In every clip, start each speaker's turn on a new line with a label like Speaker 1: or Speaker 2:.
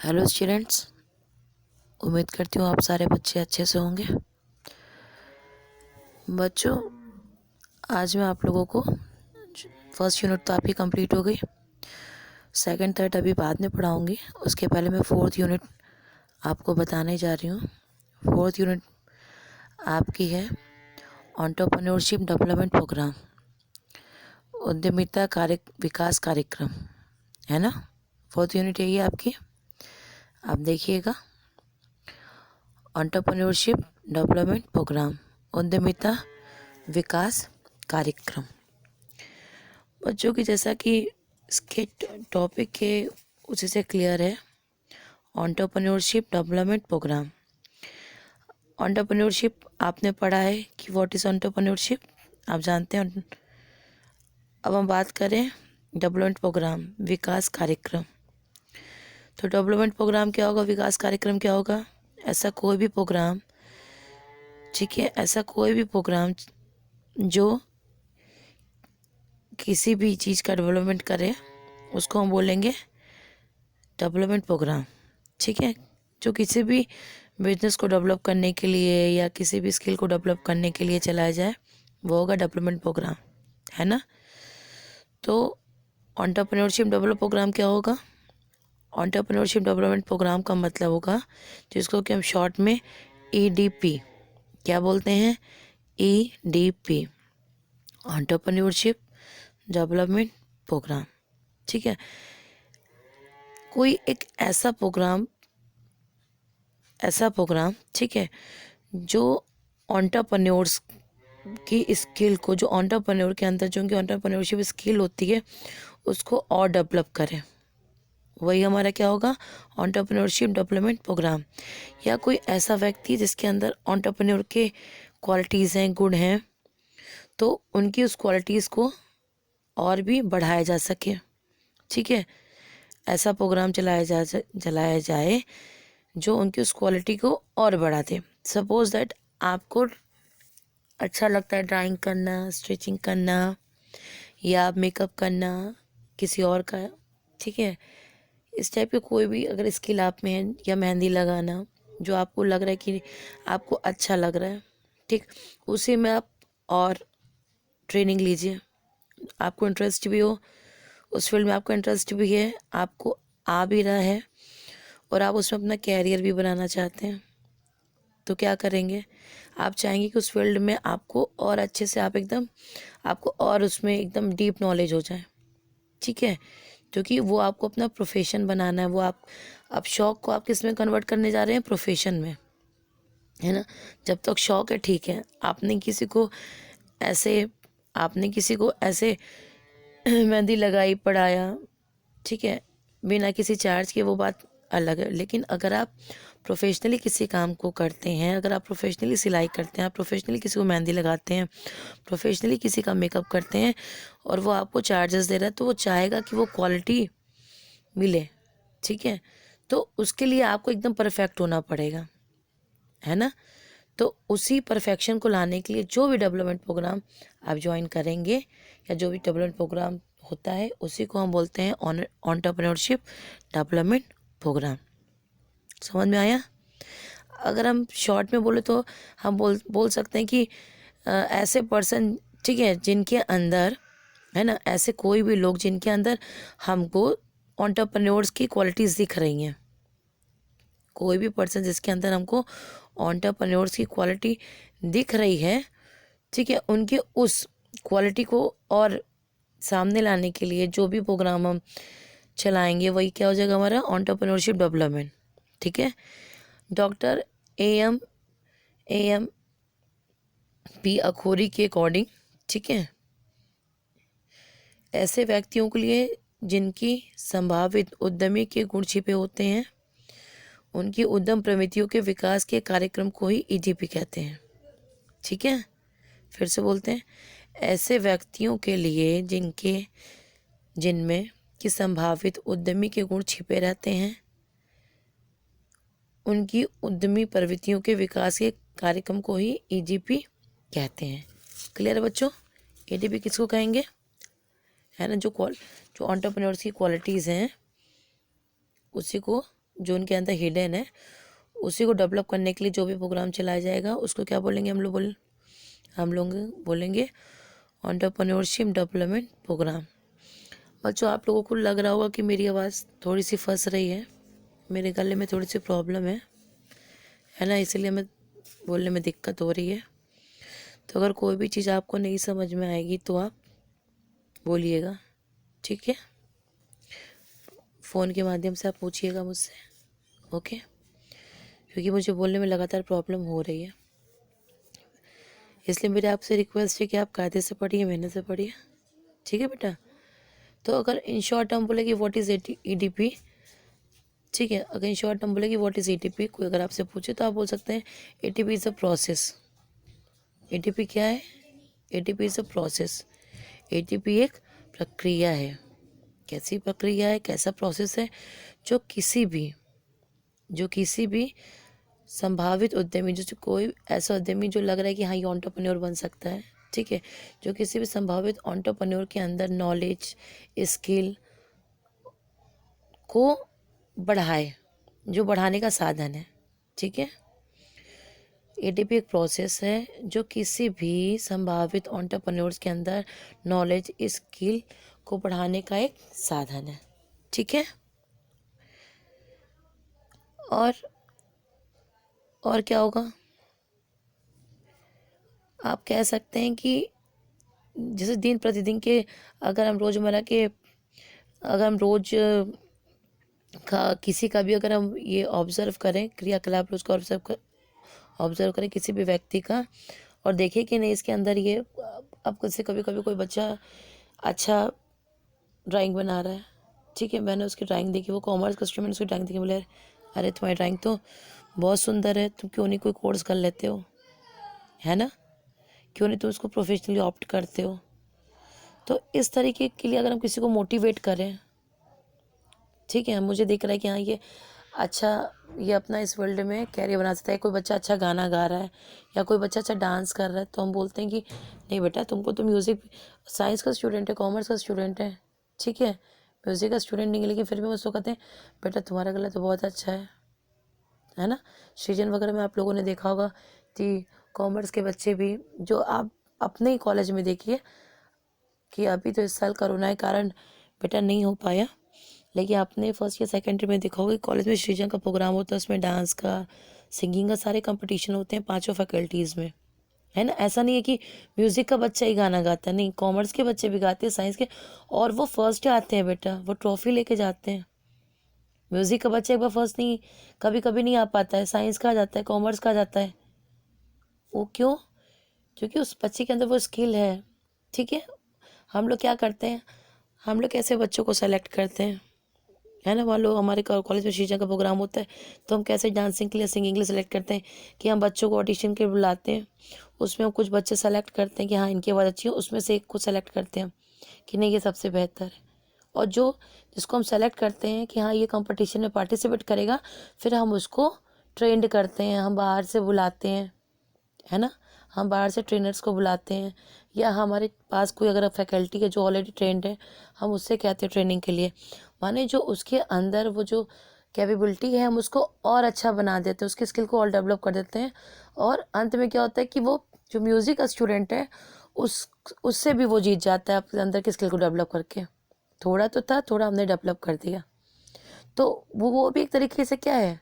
Speaker 1: Hello students, उम्मीद करती हूँ आप सारे बच्चे अच्छे से होंगे। बच्चों, आज मैं आप लोगों को फर्स्ट यूनिट तो आपकी कंप्लीट हो गई, सेकंड थर्ड अभी बाद में पढ़ाऊँगी। उसके पहले मैं फोर्थ यूनिट आपको बताने जा रही हूँ। फोर्थ यूनिट आपकी है एंटरप्रेन्योरशिप डेवलपमेंट प्रोग्राम, उद्यमिता विकास कार्यक्रम, है ना। फोर्थ यूनिट यही है आपकी। आप देखिएगा, एंटरप्रेन्योरशिप डेवलपमेंट प्रोग्राम, उद्यमिता विकास कार्यक्रम। बच्चों की जैसा कि इसके टॉपिक के उसी से क्लियर है, एंटरप्रेन्योरशिप डेवलपमेंट प्रोग्राम। एंटरप्रेन्योरशिप आपने पढ़ा है कि व्हाट इज़ एंटरप्रेन्योरशिप, आप जानते हैं। अब हम बात करें डेवलपमेंट प्रोग्राम, विकास कार्यक्रम। तो डेवलपमेंट प्रोग्राम क्या होगा, विकास कार्यक्रम क्या होगा? ऐसा कोई भी प्रोग्राम, ठीक है, ऐसा कोई भी प्रोग्राम जो किसी भी चीज़ का डेवलपमेंट करे उसको हम बोलेंगे डेवलपमेंट प्रोग्राम, ठीक है। जो किसी भी बिजनेस को डेवलप करने के लिए या किसी भी स्किल को डेवलप करने के लिए चलाया जाए वो होगा डेवलपमेंट प्रोग्राम, है ना। तो एंटरप्रेन्योरशिप डेवलप प्रोग्राम क्या होगा? एंटरप्रेन्योरशिप डेवलपमेंट प्रोग्राम का मतलब होगा जिसको कि हम शॉर्ट में EDP क्या बोलते हैं, EDP, एंटरप्रेन्योरशिप डेवलपमेंट प्रोग्राम, ठीक है। कोई एक ऐसा प्रोग्राम, ठीक है, जो एंटरप्रेन्योर्स की स्किल को, जो एंटरप्रेन्योर के अंदर जो उनकी एंटरप्रेन्योरशिप स्किल होती है उसको और डेवलप करें, वही हमारा क्या होगा, एंटरप्रेन्योरशिप डेवलपमेंट प्रोग्राम। या कोई ऐसा व्यक्ति जिसके अंदर एंटरप्रेन्योर के क्वालिटीज़ हैं, गुण हैं, तो उनकी उस क्वालिटीज़ को और भी बढ़ाया जा सके, ठीक है। ऐसा प्रोग्राम चलाया जाए जो उनकी उस क्वालिटी को और बढ़ा दे। सपोज दैट आपको अच्छा लगता है ड्राइंग करना, स्टिचिंग करना या मेकअप करना किसी और का, ठीक है। इस टाइप के कोई भी अगर स्किल आप में है, या मेहंदी लगाना, जो आपको लग रहा है कि आपको अच्छा लग रहा है, ठीक, उसी में आप और ट्रेनिंग लीजिए। आपको इंटरेस्ट भी हो उस फील्ड में, आपको इंटरेस्ट भी है, आपको आ भी रहा है और आप उसमें अपना कैरियर भी बनाना चाहते हैं, तो क्या करेंगे, आप चाहेंगे कि उस फील्ड में आपको और अच्छे से आपको और उसमें एकदम डीप नॉलेज हो जाए, ठीक है। क्योंकि वो आपको अपना प्रोफेशन बनाना है, वो आप शौक को आप किस में कन्वर्ट करने जा रहे हैं, प्रोफेशन में, है ना। जब तक शौक है ठीक है, आपने किसी को ऐसे मेहंदी लगाई, पढ़ाया, ठीक है, बिना किसी चार्ज के, वो बात अलग है। लेकिन अगर आप प्रोफेशनली किसी काम को करते हैं, अगर आप प्रोफेशनली सिलाई करते हैं, आप प्रोफेशनली किसी को मेहंदी लगाते हैं, प्रोफेशनली किसी का मेकअप करते हैं और वो आपको चार्जेस दे रहा है, तो वो चाहेगा कि वो क्वालिटी मिले, ठीक है। तो उसके लिए आपको एकदम परफेक्ट होना पड़ेगा, है ना। तो उसी परफेक्शन को लाने के लिए जो भी डेवलपमेंट प्रोग्राम आप ज्वाइन करेंगे या जो भी डेवलपमेंट प्रोग्राम होता है उसी को हम बोलते हैं एंटरप्रेन्योरशिप डेवलपमेंट प्रोग्राम। समझ में आया? अगर हम शॉर्ट में बोले तो हम बोल सकते हैं कि ऐसे पर्सन, ठीक है, जिनके अंदर, है ना, ऐसे कोई भी लोग जिनके अंदर हमको एंटरप्रेन्योर्स की क्वालिटीज़ दिख रही हैं, कोई भी पर्सन जिसके अंदर हमको एंटरप्रेन्योर्स की क्वालिटी दिख रही है, ठीक है, उनके उस क्वालिटी को और सामने लाने के लिए जो भी प्रोग्राम हम चलाएंगे वही क्या हो जाएगा, हमारा एंटरप्रेन्योरशिप डेवलपमेंट, ठीक है। डॉक्टर AM P अखौरी के अकॉर्डिंग, ठीक है, ऐसे व्यक्तियों के लिए जिनकी संभावित उद्यमी के गुण छिपे होते हैं, उनकी उद्यम प्रवृत्तियों के विकास के कार्यक्रम को ही EDP कहते हैं, ठीक है। फिर से बोलते हैं, ऐसे व्यक्तियों के लिए जिनमें कि संभावित उद्यमी के गुण छिपे रहते हैं, उनकी उद्यमी प्रवृत्तियों के विकास के कार्यक्रम को ही EDP कहते हैं। क्लियर है बच्चों? EDP किसको कहेंगे, है ना, जो एंटरप्रेन्योर्स की क्वालिटीज़ हैं उसी को जो उनके अंदर हिडन है उसी को डेवलप करने के लिए जो भी प्रोग्राम चलाया जाएगा उसको क्या बोलेंगे हम लोग बोलेंगे एंटरप्रेन्योरशिप डेवलपमेंट प्रोग्राम। बच्चों आप लोगों को लग रहा होगा कि मेरी आवाज़ थोड़ी सी फंस रही है, मेरे गले में थोड़ी सी प्रॉब्लम है ना, इसीलिए मैं बोलने में दिक्कत हो रही है। तो अगर कोई भी चीज़ आपको नहीं समझ में आएगी तो आप बोलिएगा, ठीक है। फ़ोन के माध्यम से आप पूछिएगा मुझसे, ओके, क्योंकि मुझे बोलने में लगातार प्रॉब्लम हो रही है। इसलिए मेरे आपसे रिक्वेस्ट है कि आप कायदे से पढ़िए, मेहनत से पढ़िए, ठीक है बेटा। तो अगर इन शॉर्ट हम बोले कि व्हाट इज़ EDP, ठीक है, अगर इन शॉर्ट हम बोले कि व्हाट इज़ EDP, कोई अगर आपसे पूछे तो आप बोल सकते हैं EDP is a process. EDP क्या है? EDP is a process. EDP एक प्रक्रिया है। कैसी प्रक्रिया है, कैसा प्रोसेस है? जो किसी भी संभावित उद्यमी, जो कोई ऐसा उद्यमी जो लग रहा है कि हाँ ये एंटरप्रेन्योर बन सकता है, ठीक है, जो किसी भी संभावित एंटरप्रेन्योर के अंदर नॉलेज, स्किल को बढ़ाए, जो बढ़ाने का साधन है, ठीक है। EDP एक प्रोसेस है जो किसी भी संभावित एंटरप्रेन्योर्स के अंदर नॉलेज, स्किल को बढ़ाने का एक साधन है, ठीक है। और क्या होगा, आप कह सकते हैं कि जैसे दिन प्रतिदिन के, अगर हम रोज़मर्रा के, अगर हम रोज़ का किसी का भी अगर हम ये ऑब्ज़र्व करें, क्रियाकलाप उसको ऑब्ज़र्व करें किसी भी व्यक्ति का, और देखें कि नहीं इसके अंदर ये, अब जैसे कभी कभी कोई बच्चा अच्छा ड्राइंग बना रहा है, ठीक है, मैंने उसकी ड्राइंग देखी, वो कॉमर्स का स्टूडेंट, उसकी ड्राइंग देखी, बोले अरे तुम्हारी ड्राइंग तो बहुत सुंदर है, तुम क्यों नहीं कोई कोर्स कर लेते हो, है ना, क्यों नहीं तुम उसको प्रोफेशनली ऑप्ट करते हो। तो इस तरीके के लिए अगर हम किसी को मोटिवेट करें, ठीक है, मुझे दिख रहा है कि हाँ ये अपना इस फील्ड में कैरियर बना सकता है, कोई बच्चा अच्छा गाना गा रहा है या कोई बच्चा अच्छा डांस कर रहा है, तो हम बोलते हैं कि नहीं बेटा तुमको तो म्यूज़िक, साइंस का स्टूडेंट है, कॉमर्स का स्टूडेंट है, ठीक है, म्यूज़िक का स्टूडेंट नहीं है, लेकिन फिर भी हम उसको कहते हैं बेटा तुम्हारा गला तो बहुत अच्छा है ना। सृजन वगैरह में आप लोगों ने देखा होगा कि कॉमर्स के बच्चे भी, जो आप अपने ही कॉलेज में देखिए कि अभी तो इस साल कोरोना के कारण बेटा नहीं हो पाया, लेकिन आपने फर्स्ट या सेकेंड में देखा होगा कॉलेज में सृजन का प्रोग्राम होता है, उसमें डांस का, सिंगिंग का, सारे कंपटीशन होते हैं 5 फैकल्टीज़ में, है ना। ऐसा नहीं है कि म्यूज़िक का बच्चा ही गाना गाता है, नहीं, कॉमर्स के बच्चे भी गाते हैं, साइंस के, और वो फर्स्ट आते हैं बेटा, वो ट्रॉफी लेके जाते हैं। म्यूज़िक का बच्चा एक बार फर्स्ट नहीं, कभी कभी नहीं आ पाता है, साइंस का आ जाता है, कॉमर्स का आ जाता है, वो क्यों? क्योंकि उस बच्चे के अंदर वो स्किल है, ठीक है। हम लोग क्या करते हैं, हम लोग कैसे बच्चों को सेलेक्ट करते हैं, है ना। मान लो हमारे कॉलेज में शीशा का प्रोग्राम होता है, तो हम कैसे डांसिंग के लिए, सिंगिंग के लिए सेलेक्ट करते हैं कि हम बच्चों को ऑडिशन के लिए बुलाते हैं, उसमें हम कुछ बच्चे सेलेक्ट करते हैं कि हाँ इनकी आवाज़ अच्छी है, उसमें से एक को सेलेक्ट करते हैं कि नहीं ये सबसे बेहतर है, और जिसको हम सेलेक्ट करते हैं कि हाँ ये कंपटीशन में पार्टिसिपेट करेगा, फिर हम उसको ट्रेंड करते हैं, हम बाहर से बुलाते हैं, है ना, हम बाहर से ट्रेनर्स को बुलाते हैं, या हमारे पास कोई अगर फैकल्टी है जो ऑलरेडी ट्रेंड है, हम उससे कहते हैं ट्रेनिंग के लिए, माने जो उसके अंदर वो जो कैपेबिलिटी है हम उसको और अच्छा बना देते हैं, उसकी स्किल को और डेवलप कर देते हैं, और अंत में क्या होता है कि वो जो म्यूज़िक का स्टूडेंट है उससे भी वो जीत जाता है अपने अंदर की स्किल को डेवलप करके। थोड़ा तो था, थोड़ा हमने डेवलप कर दिया, तो वो भी एक तरीके से क्या है,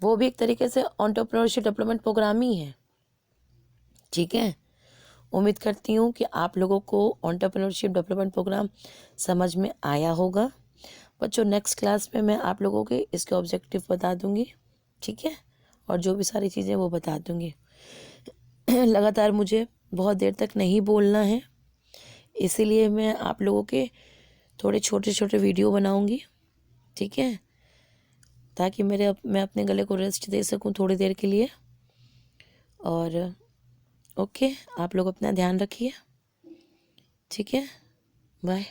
Speaker 1: वो भी एक तरीके से एंटरप्रेन्योरशिप डेवलपमेंट प्रोग्राम ही है, ठीक है। उम्मीद करती हूँ कि आप लोगों को एंटरप्रेन्योरशिप डेवलपमेंट प्रोग्राम समझ में आया होगा। बच्चों नेक्स्ट क्लास में मैं आप लोगों के इसके ऑब्जेक्टिव बता दूँगी, ठीक है, और जो भी सारी चीज़ें वो बता दूँगी। लगातार मुझे बहुत देर तक नहीं बोलना है, इसीलिए मैं आप लोगों के थोड़े छोटे छोटे वीडियो बनाऊँगी, ठीक है, ताकि मैं अपने गले को रेस्ट दे सकूँ थोड़ी देर के लिए। और ओके, आप लोग अपना ध्यान रखिए, ठीक है, बाय।